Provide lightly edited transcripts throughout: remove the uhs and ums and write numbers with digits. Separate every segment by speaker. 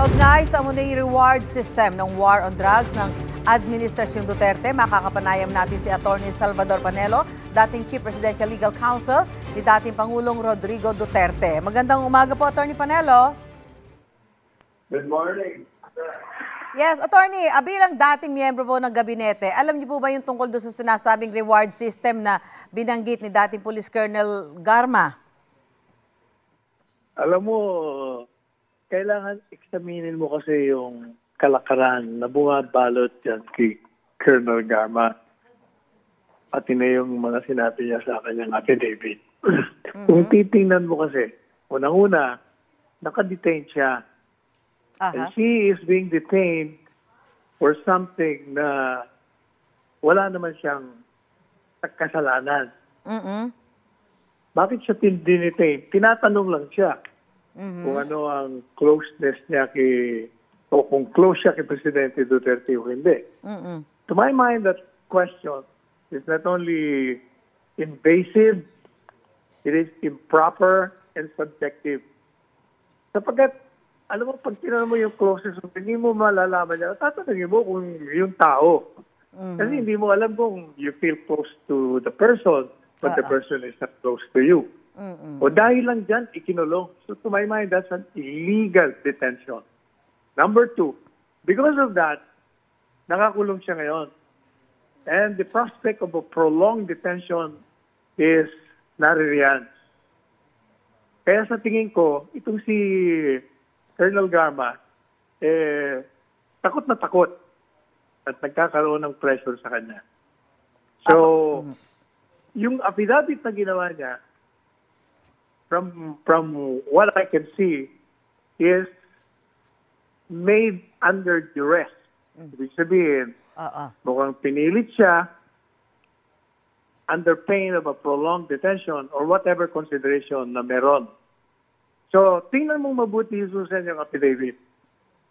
Speaker 1: Kaugnay sa umano'y reward system ng war on drugs ng Administrasyong Duterte, makakapanayam natin si Atty. Salvador Panelo, dating Chief Presidential Legal Counsel ni dating Pangulong Rodrigo Duterte. Magandang umaga po, Atty. Panelo.
Speaker 2: Good morning.
Speaker 1: Yes, Attorney, bilang dating miyembro po ng gabinete, alam niyo po ba yung tungkol doon sa sinasabing reward system na binanggit ni dating Police Colonel Garma?
Speaker 2: Alam mo, kailangan examinin mo kasi yung kalakaran na bumabalot dyan kay Colonel Garma. Pati na yung mga sinabi niya sa kanyang affidavit. Kung titingnan mo kasi, unang-una, nakadetain siya. And she is being detained for something na wala naman siyang kasalanan. Bakit siya dinetain? Tinatanong lang siya kung ano ang closeness niya o kung close siya kay Presidente Duterte o hindi. To my mind, that question is not only invasive, it is improper and subjective. Sapagkat, alam mo, pag tinanong mo yung closest, hindi mo malalaman niya, tatanungin mo kung yung tao. Kasi hindi mo alam kung you feel close to the person, but the person is not close to you. O dahil lang dyan, ikinulong. So to my mind, that's an illegal detention. Number two, because of that, nakakulong siya ngayon. And the prospect of a prolonged detention is naririyan. Kaya sa tingin ko, itong si Colonel Garma, takot na takot at nagkakaroon ng pressure sa kanya. So, yung affidavit na ginawa niya, from what I can see, is made under duress. Ibig sabihin, mukhang pinilit siya under pain of a prolonged detention or whatever consideration na meron. So, tingnan mong mabuti, Susan, yung affidavit.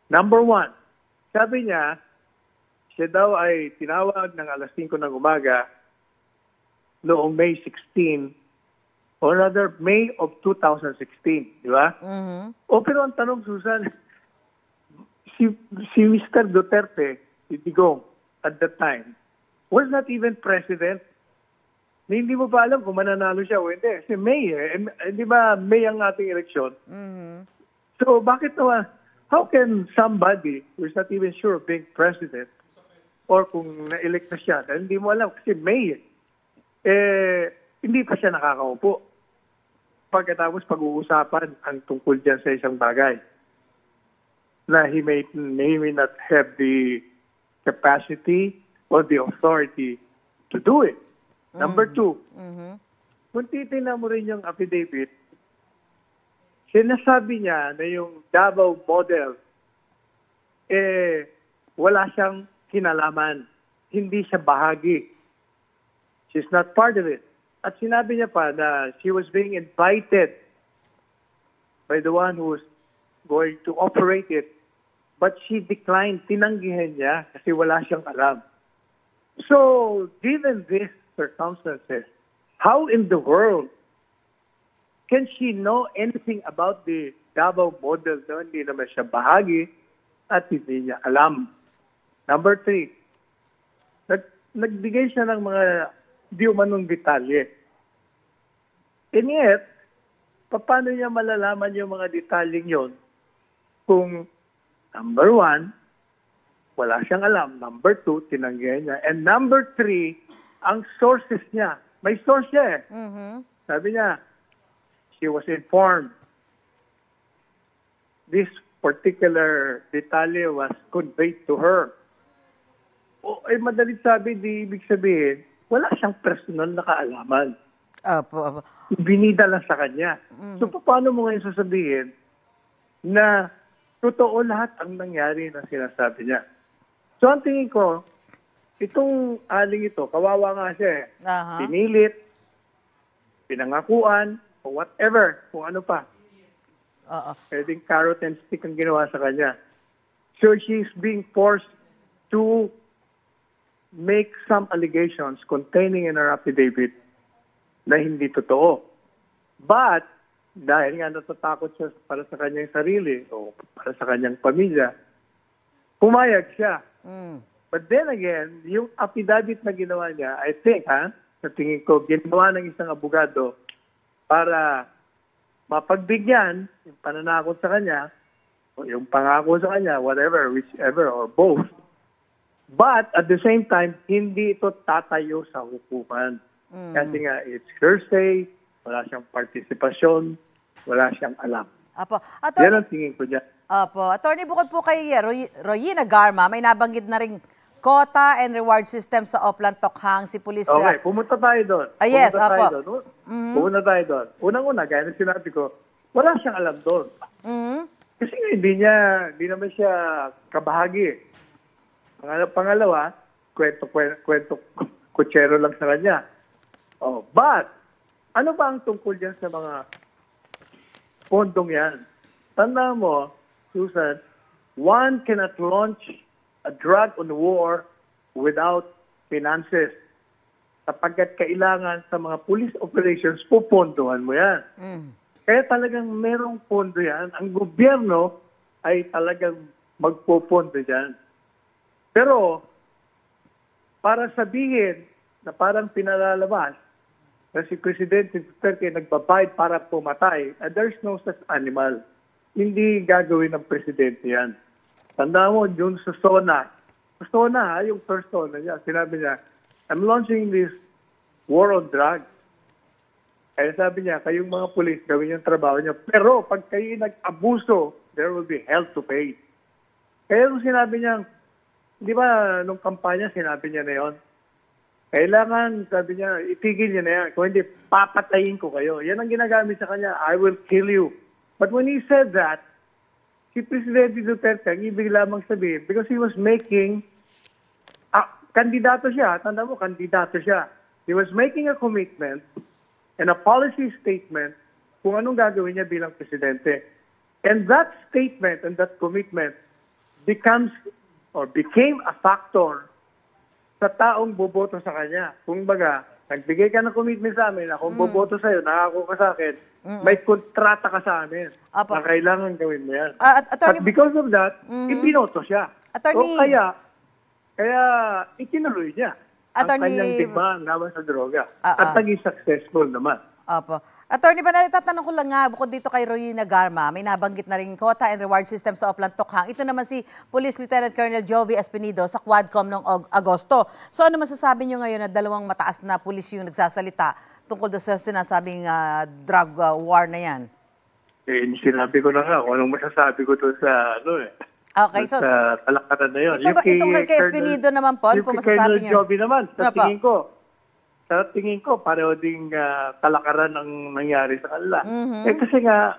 Speaker 2: Number one, sabi niya, siya daw ay tinawag ng alas 5 ng umaga noong May 16, or rather, May of 2016, di ba? O, pero ang tanong, Susan, si Mr. Duterte, si Digong, at that time, was not even president. Hindi mo pa alam kung mananalo siya o hindi. Kasi May di ba May ang ating eleksyon? So bakit naman, how can somebody who is not even sure of being president or kung na-elect na siya, hindi mo alam kasi May hindi pa siya nakakaupo. Pagkatapos pag-uusapan ang tungkol dyan sa isang bagay na he may not have the capacity or the authority to do it. Number two, kung titignan mo rin yung affidavit, sinasabi niya na yung Davao model, wala siyang kinalaman. Hindi siya bahagi. She's not part of it. At sinabi niya pa na she was being invited by the one who was going to operate it, but she declined. Tinanggihan niya kasi wala siyang alam. So, given this circumstances, how in the world can she know anything about the Davao model na hindi naman siya bahagi at hindi niya alam? Number three, nagbigay siya ng mga di umanong detalye. And yet, paano niya malalaman yung mga detalyeng yon kung number one, wala siyang alam. Number two, tinanggihan niya. And number three, ang sources niya. May source siya Sabi niya, she was informed. This particular detalye was conveyed to her. O, madalit sabi, di ibig sabihin, wala siyang personal na kaalaman. Binida lang sa kanya. So, paano mo ngayon sasabihin na totoo lahat ang nangyari na sinasabi niya? So, ang tingin ko, itong aling ito, kawawa nga siya Pinilit, pinangakuan, o whatever, kung ano pa. Pwedeng carrot and stick ang ginawa sa kanya. So she's being forced to make some allegations containing in her affidavit na hindi totoo. But dahil nga natatakot siya para sa kanyang sarili o para sa kanyang pamilya, pumayag siya. But then again, yung affidavit na ginawa niya, I think, sa tingin ko, ginawa ng isang abogado para mapagbigyan yung pananakot sa kanya, o yung pangako sa kanya, whatever, whichever, or both. But at the same time, hindi ito tatayo sa hukuman. Kasi nga, it's hearsay, wala siyang partisipasyon, wala siyang alam.
Speaker 1: Apo.
Speaker 2: Yan ang tingin ko dyan.
Speaker 1: Opo. Attorney, bukod po kay Royina Garma, may nabanggit na ring quota and reward system sa Oplan Tokhang, si Police...
Speaker 2: Okay, pumunta tayo doon.
Speaker 1: Yes, apo.
Speaker 2: Pumunta tayo doon. Unang-una, gaya na sinabi ko, wala siyang alam doon. Kasi nga, hindi naman siya kabahagi. Pangalawa, kwento, kutsero lang sa kanya. But, ano ba ang tungkol dyan sa mga pondong yan? Tanda mo, Susan, one cannot launch a drug on war without finances. Sapagkat kailangan sa mga police operations, pupondohan mo yan. Kaya talagang merong pondo yan. Ang gobyerno ay talagang magpopondo dyan. Pero, para sabihin na parang pinalalabas na si Presidente Duterte nagbabayad para pumatay, there's no such animal. Hindi gagawin ng Presidente yan. Tanda mo, yun sa SONA, yung first SONA niya, sinabi niya, I'm launching this war on drugs. Kaya sabi niya, kayong mga pulis, gawin yung trabaho niyo. Pero pag kayo nag-abuso, there will be hell to pay. Kaya nung sinabi niya, di ba, nung kampanya, sinabi niya na yon. Kailangan, sabi niya, itigil niya na yan. Kung hindi, papatayin ko kayo. Yan ang ginagamit sa kanya, I will kill you. But when he said that, si Presidente Duterte, ang ibig lamang sabihin, because he was making, kandidato siya, tanda mo, kandidato siya. He was making a commitment and a policy statement kung anong gagawin niya bilang Presidente. And that statement and that commitment became a factor sa taong boboto sa kanya. Kung baga, nagbigay ka ng commitment sa amin, akong boboto sa'yo, nakako ka sa akin, may kontrata ka sa amin na kailangan gawin mo yan. But because of that, ibinoto siya.
Speaker 1: Attorney,
Speaker 2: so kaya itinuloy niya ang kanyang digmaan laban sa droga. At naging successful naman.
Speaker 1: Opo. Attorney Panelo, tatanong ko lang nga, bukod dito kay Royina Garma, may nabanggit na rin quota and reward system sa Oplan Tokhang. Ito naman si Police Lieutenant Colonel Jovi Espinido sa Quadcom noong Agosto. So ano masasabi nyo ngayon na dalawang mataas na pulis yung nagsasalita tungkol doon sa sinasabing drug war na yan?
Speaker 2: Sinabi ko na nga kung anong masasabi ko doon sa
Speaker 1: Okay, so
Speaker 2: sa talakaran na yun.
Speaker 1: Itong kay Espinido naman po, ano po masasabi nyo?
Speaker 2: Colonel Jovi naman, sa tingin ko, pareho ding kalakaran ang nangyari sa kanila. Kasi nga,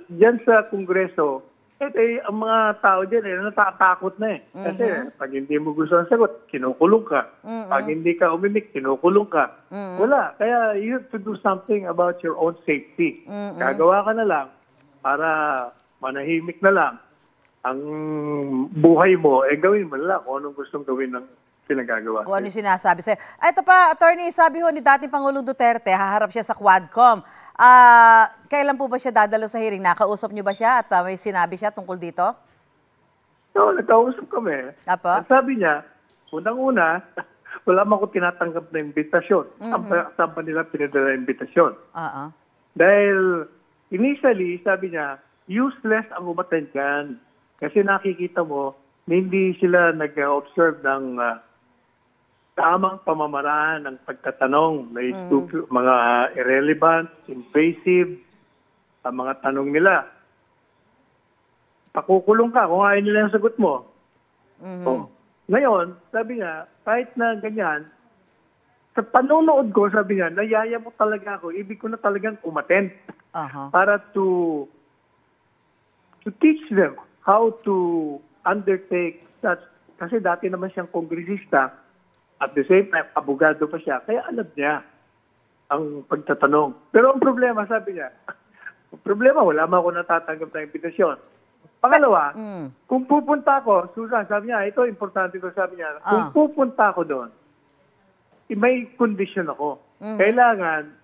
Speaker 2: dyan sa Kongreso, ang mga tao dyan, natatakot na eh. Kasi pag hindi mo gusto ang sagot, kinukulong ka. Pag hindi ka umimik, kinukulong ka. Wala. Kaya you have to do something about your own safety. Gagawa ka na lang para manahimik na lang ang buhay mo, gawin mo na lang kung anong gustong gawin ng pinagagawa.
Speaker 1: Kung ano yung sinasabi sa'yo. Ito pa, Attorney, sabi ho ni dating Pangulong Duterte, haharap siya sa Quadcom. Kailan po ba siya dadalo sa hearing? Nakausap niyo ba siya at may sinabi siya tungkol dito?
Speaker 2: So, nagkausap kami. At sabi niya, unang-una, wala man ko tinatanggap na imbitasyon. Saan pa nila pinadala imbitasyon? Dahil, initially, sabi niya, useless ang umattend dyan. Kasi nakikita mo, hindi sila nag-observe ng tamang pamamaraan ng pagtatanong na mga irrelevant, invasive, ang mga tanong nila. Pakukulong ka kung ayaw nila yung sagot mo. So, ngayon, sabi niya, kahit na ganyan, sa panonood ko, sabi niya, nayaya mo talaga ako. Ibig ko na talagang umattend para to teach them how to undertake such. Kasi dati naman siyang kongresista, at the same time, abogado pa siya, kaya alam niya ang pagtatanong. Pero ang problema, sabi niya, wala man ako natatanggap na imbitasyon. Pangalawa, kung pupunta ako, Susan, sabi niya, ito importante ko, sabi niya, kung pupunta ako doon, may condition ako. Kailangan,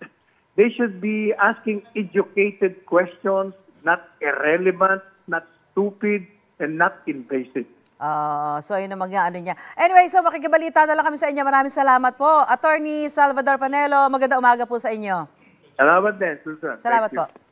Speaker 2: They should be asking educated questions, not irrelevant, not stupid, and not invasive.
Speaker 1: So yun ang ano niya. Anyway, so makikibalita na lang kami sa inyo. Maraming salamat po. Attorney Salvador Panelo, magandang umaga po sa inyo.
Speaker 2: Salamat din, Susan.
Speaker 1: Salamat
Speaker 2: Thank you.
Speaker 1: po.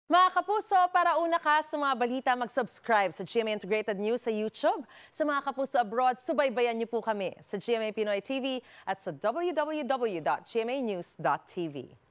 Speaker 3: Mga kapuso, para una ka sa mga balita, mag-subscribe sa GMA Integrated News sa YouTube. Sa mga kapuso abroad, subaybayan niyo po kami sa GMA Pinoy TV at sa www.gmanews.tv.